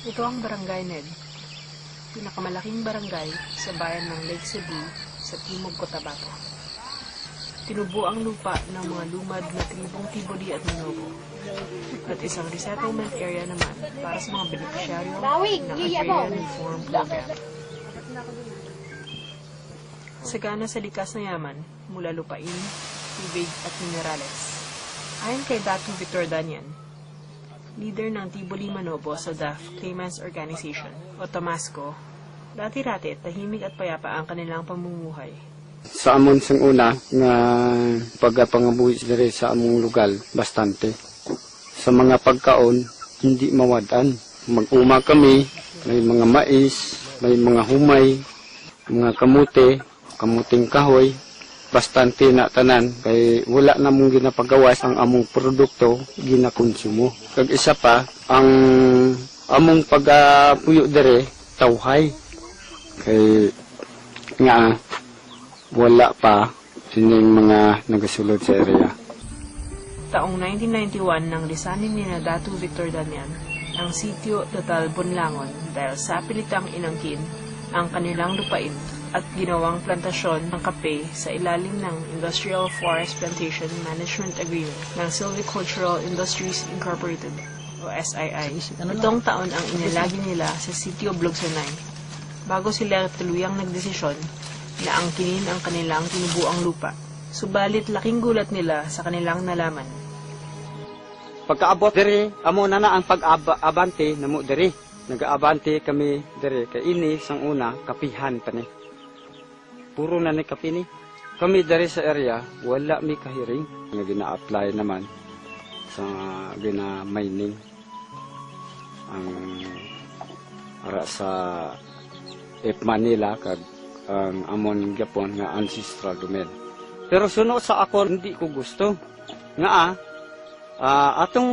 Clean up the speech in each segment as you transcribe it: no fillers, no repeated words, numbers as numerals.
Ito ang Barangay Ned, pinakamalaking barangay sa bayan ng Lake Cebu sa Timog Cotabato. Tinubo ang lupa ng mga lumad na tribong Tiboli at Manobo at isang resettlement area naman para sa mga benepisyaryo ng Agrarian Reform Program. Sagana sa likas na yaman mula lupain, tubig at minerales. Ayon kay Datu Victor Danian, leader ng Tiboli Manobo sa DAF Claimants Organization o Tamasco, dati-dati tahimik at payapa ang kanilang pamumuhay. Sa amon sang una nga pagapangabuhi diri sa among lugar bastante. Sa mga pagkaon hindi mawadan. Mag-uma kami, may mga mais, may mga humay, mga kamute, kamuting kahoy, bastante na tanan kay wala na mong ginapagawas ang among produkto ginakonsumo. Kag isa pa ang among pagapuyo diri tawhay. Kay nga wala pa sining mga nagasulod sa area. Taong 1991 nang lisanin ni na Datu Victor Danian ang sitio Total Bunlangon dahil sa pilitang inangkin ang kanilang lupain at ginawang plantasyon ng kape sa ilalim ng Industrial Forest Plantation Management Agreement ng Silvicultural Industries Incorporated o SII. Itong taon ang inilagi nila sa sitio Blogsanay bago sila tuluyang nagdesisyon na angkinin ang kanilang tinubuang lupa. Subalit laking gulat nila sa kanilang nalaman. Pagkaabot diri, amo na ang pag-abante namo diri. Nag-aabante kami diri kay ini sang una kapihan pa ni. Puro na ni kapi ni. Kami diri sa area wala mi kahiring nga gina-apply naman sa gina-mining ang ara sa Manila kag ang amon Japon nga ancestral domain. Pero sunod sa ako hindi ko gusto nga atong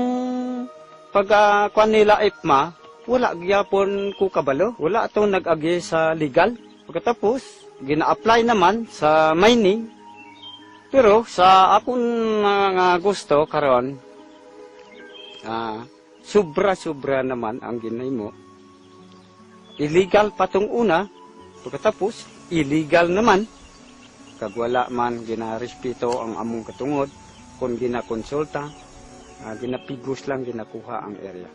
pagkuan nila IPMA wala gyapon ko kabalo, wala atong nag-agi sa legal. Pagkatapos gina-apply naman sa mining. Pero sa akong mga gusto karon sobra-sobra naman ang ginahimo. Illegal patong una, pagkatapos illegal naman. Kag wala man ginarespeto ang among katungod, kung ginakonsulta, ginapigos lang ginakuha ang area.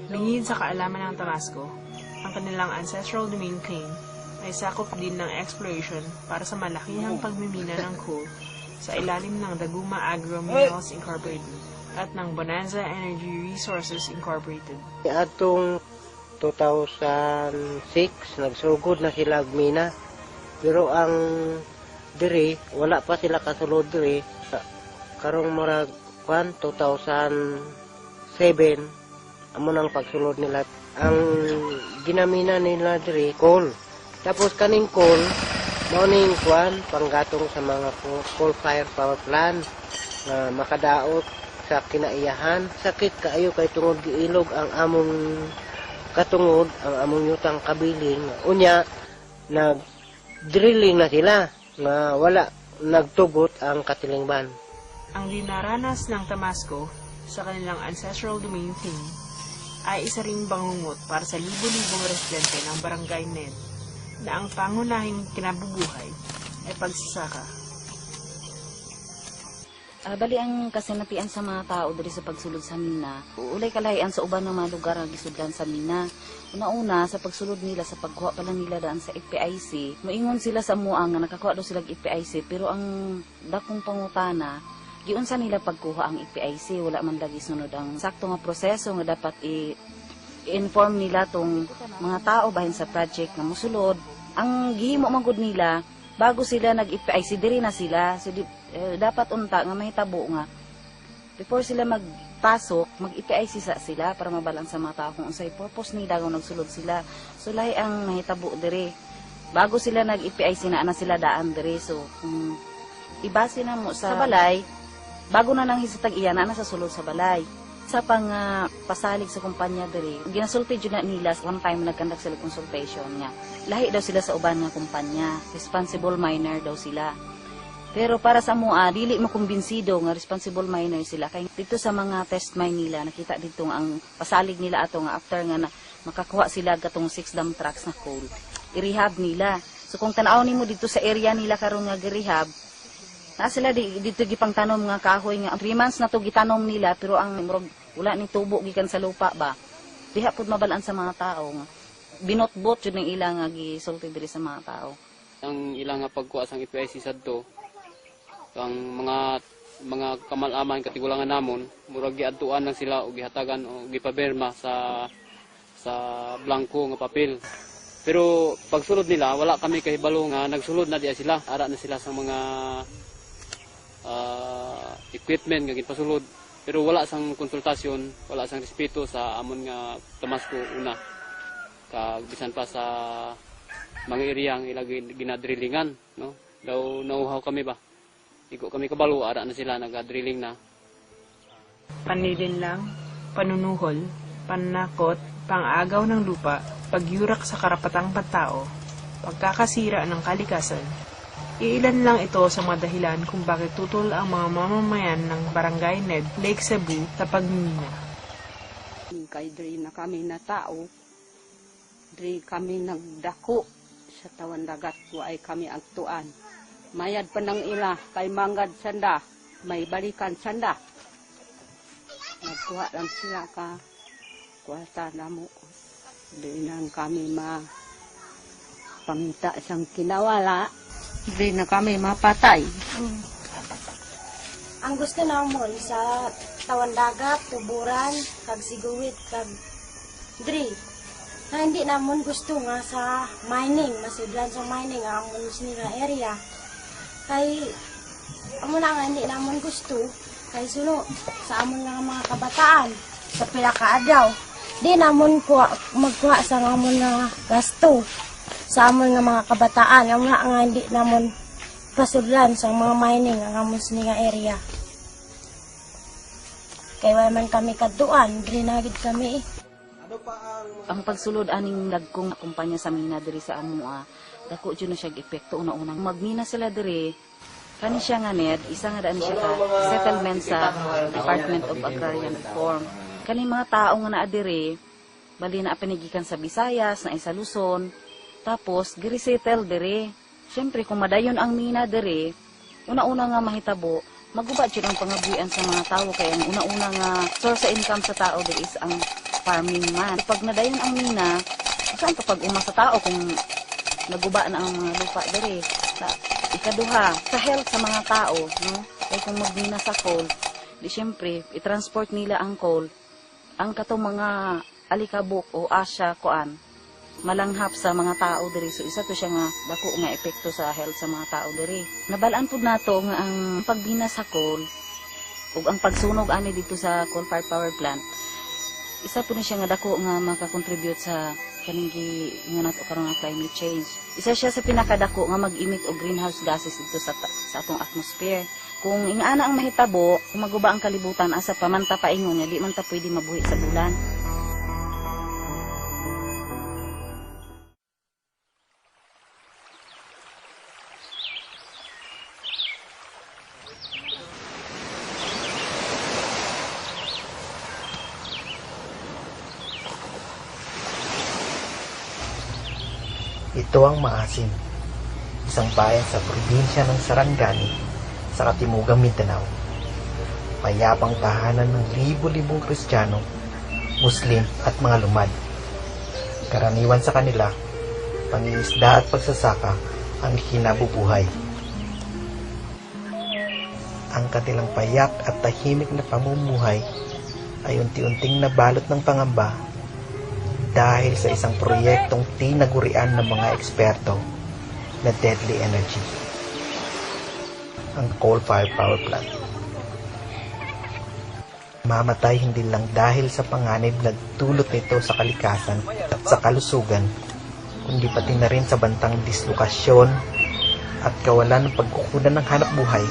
Lingid sa kaalaman ng Tamasco, ang kanilang ancestral domain claim ay sakop din ng exploration para sa malakihang pagmimina ng coal sa ilalim ng Daguma Agro Minerals Incorporated at ng Bonanza Energy Resources Incorporated. Atong 2006 nagsugod na sila mina, pero ang diri wala pa sila kasulod diri karong murag 2007 amo nang pagsulod nila. Ang ginamina nila diri coal, tapos kaning coal mao ning panggatong sa mga coal fire power plant na makadaot sa kinaiyahan. Sakit kaayo kay tungod giilog ang among katungod, ang among yutang kabiling. Unya nag-drilling na sila nga wala nagtugot ang katilingban. Ang dinaranas ng Tamasco sa kanilang ancestral domain theme ay isa ring bangungot para sa libo-libong residente ng Barangay Ned na ang pangunahing kinabubuhay ay pagsasaka. Bali ang kasanapian sa mga tao diri sa pagsulod sa mina, ulay kalahian sa uban ng mga lugar nga gisudlan sa mina. Una-una sa pagsulod nila sa pagkuha pa lang nila daan sa FPIC, moingon sila sa muang nga nakakuha daw sila FPIC, pero ang dakong pangutana giunsa nila pagkuha ang FPIC, wala man lagi sunod ang sakto nga proseso nga dapat i-inform nila tong mga tao bahin sa project nga mosulod. Ang gihimo man gud nila bago sila nag-FPIC diri na sila, so dapat unta nga may tabo nga before sila magpasok mag-FPIC sila para mabalang sa mga tao kung unsay purpose nila kung nagsulod sila. So lahi ang mahitabo diri bago sila nag-FPIC na sila daan diri. So ibase na mo sa balay bago na nang hisatag iyan na sa sulod sa balay. Sa pang pasalig sa kumpanya diri, ginasulti jud na nila one time nagkandak sila consultation nga lahi daw sila sa uban nga kumpanya, responsible miner daw sila. Pero para sa mua, dili mo kumbinsido nga responsible miner sila. Kaya dito sa mga test mine nila, nakita dito nga ang pasalig nila ato nga after nga na makakuha sila gatong 6 dump trucks na coal. I-rehab nila. So kung tanaw nimo dito sa area nila karon nga gi-rehab, na sila dito gipang tanom nga kahoy nga 3 months na to gitanom nila pero ang murag wala ni tubo gikan sa lupa ba. Diha pud mabalaan sa mga tao nga binotbot jud ng ilang nga gisulti diri sa mga tao. Ang ilang nga pagkuha sang FPIC sadto ang mga kamalaman katigulangan namon murag giadtuan lang sila og gihatagan o gipaberma sa blanco nga papel. Pero pagsulod nila wala kami kahibalo nga nagsulod na diya sila, ara na sila sa mga equipment nga ginpasulod. Pero wala sang konsultasyon, wala sang respeto sa amon nga Damasco una. Kag bisan pa sa mga area nga ilagay ginadrillingan, no? Daw nauhaw kami ba? Iko kami kabalo, ara na sila nag-drilling na. Panlilin lang, panunuhol, panakot, pang-agaw ng lupa, pagyurak sa karapatang pantao, pagkakasira ng kalikasan. Iilan lang ito sa mga dahilan kung bakit tutol ang mga mamamayan ng Barangay Ned, Lake Cebu sa pagmimina. Kay diri na kami na tao, diri kami nagdako sa tawan dagat, ay kami agtuan. Mayad pa ng ila, kay manggad sanda, may balikan sanda. Nagkuha lang sila ka, kuwata na mo. Di nang kami pangita sang kinawala, di na kami mapatay. Ang gusto namon sa tawan dagat, tuburan, kag siguwit, kag dri. Na hindi namon gusto nga sa mining, masudlan sa mining ang amon nga area. Kay amo na nga hindi namon gusto kay suno sa amon nga mga kabataan sa pila ka adlaw. Di namon magkuha sa amon nga gasto sa amon nga mga kabataan. Amo na nga hindi namon pasudlan sa mga mining ang amon nga area. Kay wala man kami kaduan, drinagid kami eh. Ang pagsulod aning dagkong kumpanya sa mina diri sa amua, dako jud na siya epekto una-una. Magmina sila diri, kani siya nga Ned, isa nga daan siya ka settlement sa Department of Agrarian Reform. Kani mga tao nga naa diri, bali na panigikan sa Visayas, na sa Luzon, tapos girisettle diri. Syempre kung madayon ang mina diri, una-una nga mahitabo, maguba jud ang pangabuhian sa mga tao kay ang una-una nga source sa income sa tao diri is ang farming man. Pag nadayon ang mina, saan kapag uma sa tao kung naguba na ang mga lupa diri? Sa ikaduha, sa health sa mga tao, no? Kaya kung magmina sa coal, di syempre, i-transport nila ang coal, ang katong mga alikabok o asya kuan, malanghap sa mga tao diri. So isa to siya nga dako nga epekto sa health sa mga tao diri. Nabalaan pud nato nga ang pagbina sa coal ug ang pagsunog ani dito sa coal-fired power plant, isa po na siya nga dako nga makakontribute sa kaning nga nato karon nga climate change. Isa siya sa pinakadako nga mag-emit og greenhouse gases dito sa atong atmosphere. Kung ingana ang mahitabo, kung maguba ang kalibutan asa pa man ta paingon nga di man ta pwede mabuhi sa bulan. Ito ang Maasin, isang bayan sa probinsya ng Sarangani sa katimugang Mindanao. Mayapang tahanan ng libo-libong Kristiyano, Muslim at mga lumad. Karaniwan sa kanila, pangingisda at pagsasaka ang kinabubuhay. Ang kanilang payak at tahimik na pamumuhay ay unti-unting nabalot ng pangamba dahil sa isang proyektong tinagurian ng mga eksperto na deadly energy, ang coal-fired power plant. Mamatay hindi lang dahil sa panganib na dulot nito sa kalikasan at sa kalusugan, kundi pati na rin sa bantang dislokasyon at kawalan ng pagkukunan ng hanap buhay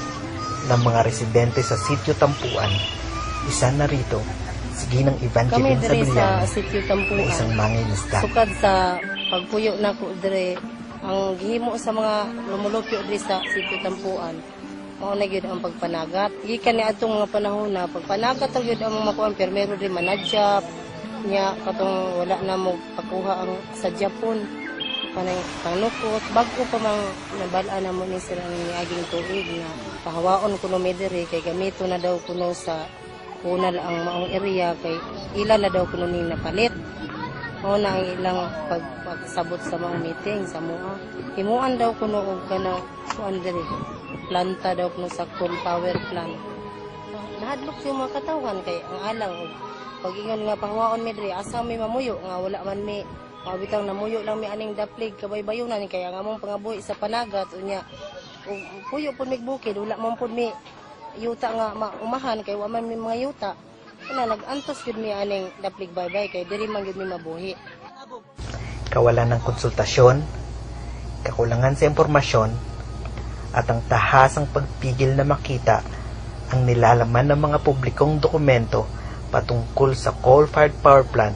ng mga residente sa sitio Tampuan. Isa na rito si Ginang Evangeline Kami diri Sabiliano, sa sitio Tampuan. na isang mangingisda. Sukad sa pagpuyo na ko diri, ang gihimo sa mga lumulupyo diri sa sitio Tampuan, mao na gyud ang pagpanagat. Gikan ni atong mga panahon na pagpanagat gyud ang mga makuan permero rin manadjap nya katong wala na mo pagkuha ang sa Japon panay panukot bago pa mang nabala na mo ni sila ng niaging tuig na pahawaon kuno medere kay gamito na daw kuno sa kunal ang maong area kay ila na daw kuno ning napalit. Mao na ang ilang pagsabot sa mga meeting sa mua. Himuan daw kuno og kana kuan diri planta daw kuno sa coal power plant. Nahadlok yung mga katawan kay ang alang og pag-ingon nga pahawaon mi diri asa may mamuyo nga wala man mi mabitaw na muyo lang mi aning daplig kabay-bayunan kay ang among pangabuhi sa panagat unya ug puyo pud mi bukid wala man pud mi yuta nga umahan kay wa man mi mga yuta. Ana nag-antos gyud mi aning daplig baybay kay diri man gyud mi mabuhi. Kawalan ng konsultasyon, kakulangan sa impormasyon, at ang tahasang pagpigil na makita ang nilalaman ng mga publikong dokumento patungkol sa coal-fired power plant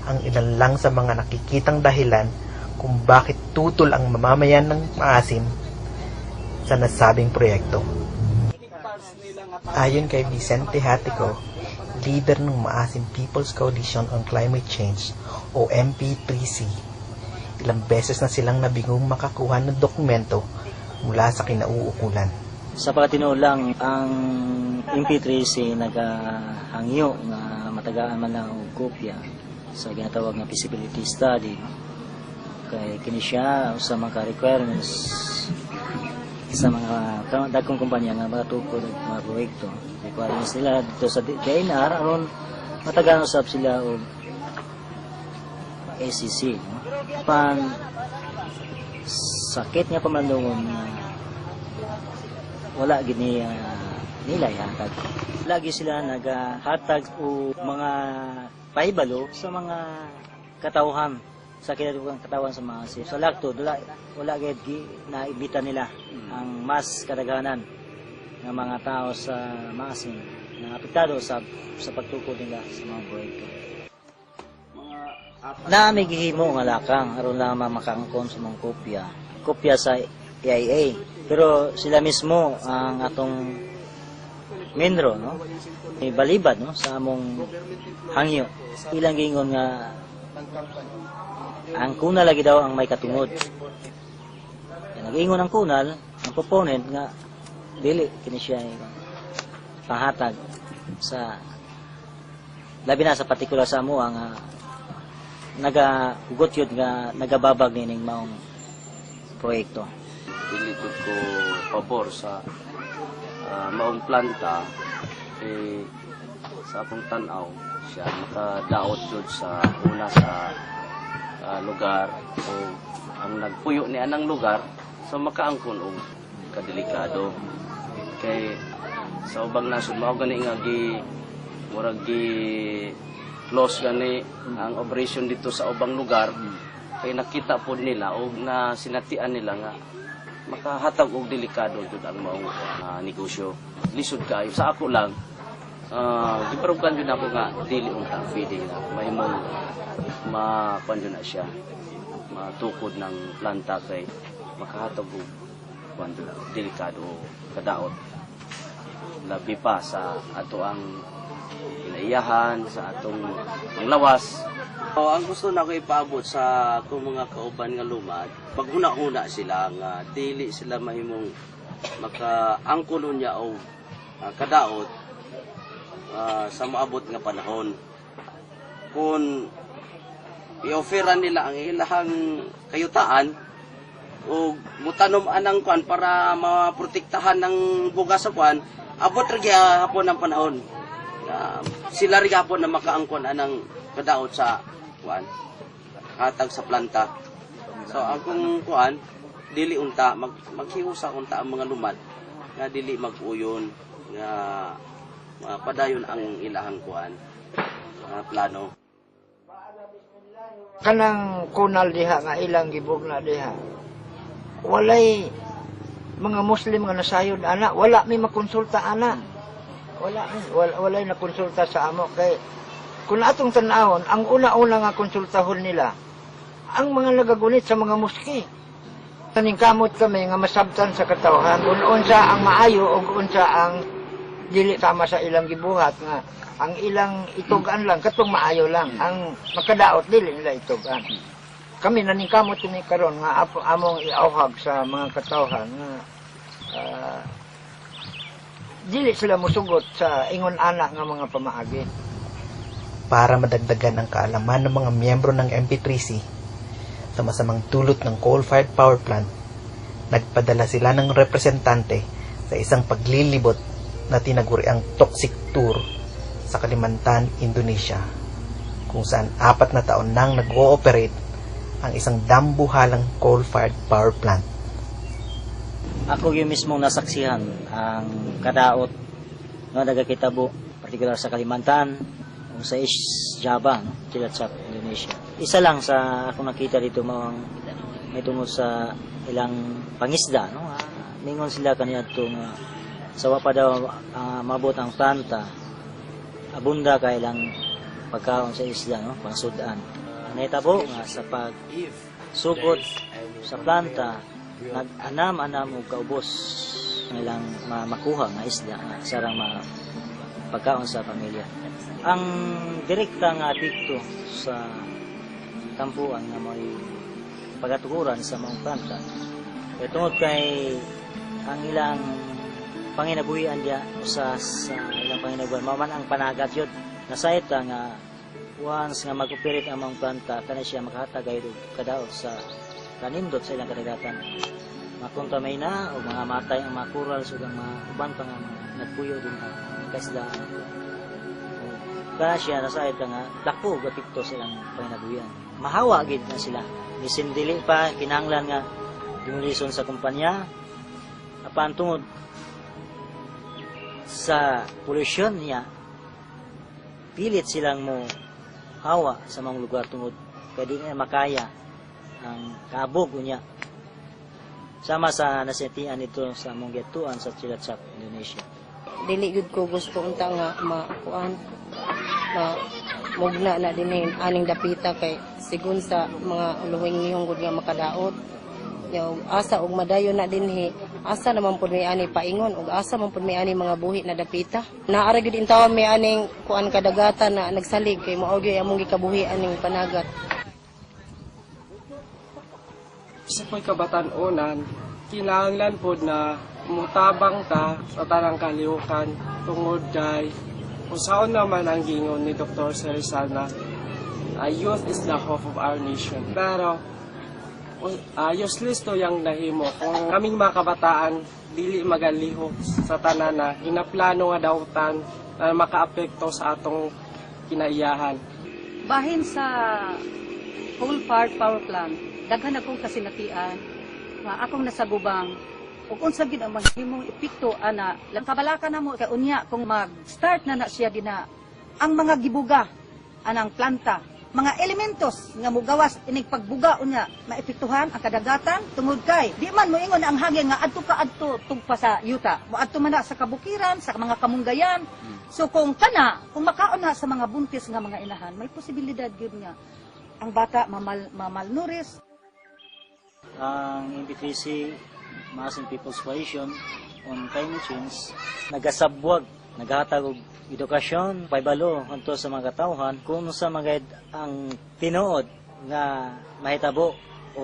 ang ilan lang sa mga nakikitang dahilan kung bakit tutol ang mamamayan ng maasim sa nasabing proyekto. Ayon kay Vicente Hatico, leader ng Maasim People's Coalition on Climate Change o MP3C, ilang beses na silang nabingong makakuha ng dokumento mula sa kinauukulan. Sa pagkatinood lang, ang MP3C nagahangyo na matagaan man lang og kopya sa ginatawag na feasibility study. Kay kini siya sa mga requirements sa mga dagkong kumpanya nga matukod og mga proyekto. Requirements nila dito sa DNR aron matagaan usab sila og SEC. Pan sakit nga pamandungon wala gini nilay hatag. Lagi sila nagahatag o mga pahibalo sa mga katawhan sa kinadugang katawan sa mga asip. Sa lakto, wala gayad naibita nila ang mas kadaghanan ng mga tao sa maasim na apektado sa pagtukod nila sa mga proyekto. Na may gihimo nga lakang aron lamang makaangkon sa mga kopya sa EIA. Pero sila mismo ang atong minro, no? May balibad, no? Sa among hangyo. Ilang gingon nga ang kunal lagi daw ang may katungod. Nag-ingon ang kunal, ang proponent nga dili kini siya pahatag sa labi na sa partikular sa amo nga nagahugot yun nga nagababag nining maong proyekto. Dili ko pabor sa maong planta sa akong tanaw siya makadaot jud sa una sa lugar o ang nagpuyo ni anang lugar sa makaangkon og kadelikado kay sa ubang nasod mao gani nga murag close gani ang operation dito sa ubang lugar kay nakita pod nila o na sinatian nila nga makahatag og delikado jud ang maong negosyo. Lisod kayo sa ako lang giparugan jud ako nga dili unta feeding na mahimong makuan jud na siya matukod ng planta kay makahatag og kuan jud delikado kadaot labi pa sa ato ang kinaiyahan sa atong lawas. Ang gusto na ko ipaabot sa akong mga kauban nga lumad, paghuna-huna sila nga dili sila mahimong makaangkon niya o kadaot sa maabot nga panahon. Kung i-offeran nila ang ilahang kayutaan o mutanom anang kwan para maprotektahan ng bugas sa kwan, abot rin hapon ang panahon. Sila rin hapon na makaangkon anang kadaot sa kuan hatag sa planta. So akong kuan dili unta maghiusa unta ang mga lumad nga dili mag-uyon nga padayon ang ilahang kuan plano. Kanang kunal diha nga ilang gibog na diha. Walay mga Muslim nga nasayod ana, wala mi makonsulta ana. Walay na konsulta sa amo kay kung atong tanahon, ang una-una nga konsultahon nila, ang mga nagagunit sa mga moski. Naningkamot kami nga masabtan sa katawhan kung unsa ang maayo o unsa ang dili tama sa ilang gibuhat nga ang ilang itugan lang katong maayo lang ang makadaot dili nila itugan. Kami naningkamot kami karon nga among iauhag sa mga katawhan nga dili sila musugot sa ingon anak nga mga pamaagi. Para madagdagan ang kaalaman ng mga miyembro ng MP3C sa masamang dulot ng coal-fired power plant, nagpadala sila ng representante sa isang paglilibot na tinaguriang toxic tour sa Kalimantan, Indonesia, kung saan 4 na taon nang nag-ooperate ang isang dambuhalang coal-fired power plant. Ako yung mismong nasaksihan ang kadaot na nagakitabo, partikular sa Kalimantan, o sa East Java, Cilacap, Indonesia. Isa lang sa ako nakita dito may tungkol sa ilang pangisda, no? Mingon sila kaniya itong sawa pa daw mabot ang planta, abunda ka ilang pagkaon sa isla, no? Pangsudan. Naitabo nga sa pagsugod sa planta, nag-anam-anam o kaubos ng ilang makuha nga isda, sarang pagkaon sa pamilya. Ang direkta nga apekto sa tampuan nga may pagatukuran sa mga planta tungod kay ang ilang panginabuhian diya sa ilang panginabuhian maman ang panagat yun nasaita nga once nga mag-operate ang mga planta kana siya makahatagay kadaot sa kanindot sa ilang kadagatan makontamay na o mga matay ang mga coral so ang mga uban pa nga nagpuyo din ang kaisdaan. Kaya siya nasaita nga dako gapikto silang panginabuhian. Mahawa gid na sila. Bisin dili pa kinahanglan nga demolition sa kumpanya apan tungod sa pollution niya pilit silang mo hawa sa mga lugar tungod kay di na makaya ang kabog niya. Sama sa nasetian ito sa mong getuan sa Cilacap, Indonesia. Dili gud ko gusto unta nga makuan na mugna na dinhin aning dapita kay sigun sa mga uluhing ngihong gud nga makadaot. Yaw asa og madayon na dinhi, asa naman pud may ani paingon ug asa man pud may ani mga buhi na dapita. Naara gid intawon may aning kuan kadagatan na nagsalig kay mao gyud among gikabuhi aning panagat. Sa pagkabatan-onan, kinahanglan pod na mutabang ta sa tanang kalihukan tungod kay usaon naman ang gingon ni Dr. Rizal na youth is the hope of our nation. Pero useless to yung nahimo kung kaming mga kabataan dili magalihok sa tanan na ginaplano nga dautan na makaapekto sa atong kinaiyahan. Bahin sa coal-fired power plant, daghan akong kasinatian nga akong nasagubang ug unsa gid ang mahimong epekto ana lang kabalaka na mo kay unya kung mag-start na siya dina ang mga gibuga anang planta mga elementos nga mugawas inig pagbuga unya maepektuhan ang kadagatan tungod kay di man moingon ang hangin nga adto ka adto tugpa sa yuta moadto man na sa kabukiran sa mga kamunggayan so kung makaon na sa mga buntis nga mga inahan may posibilidad gyud nga ang bata mamalnourished. Ang MPTC, Mass and People's Coalition on Climate Change, nagasabwag, naghatag og edukasyon, paibalo kanto sa mga katawhan kung sa mga ang tinuod nga mahitabo o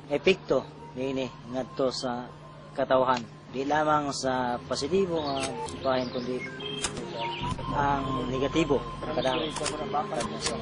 epekto niini ngadto sa katawhan. Di lamang sa positibo nga bahin kundi ang negatibo kadang sa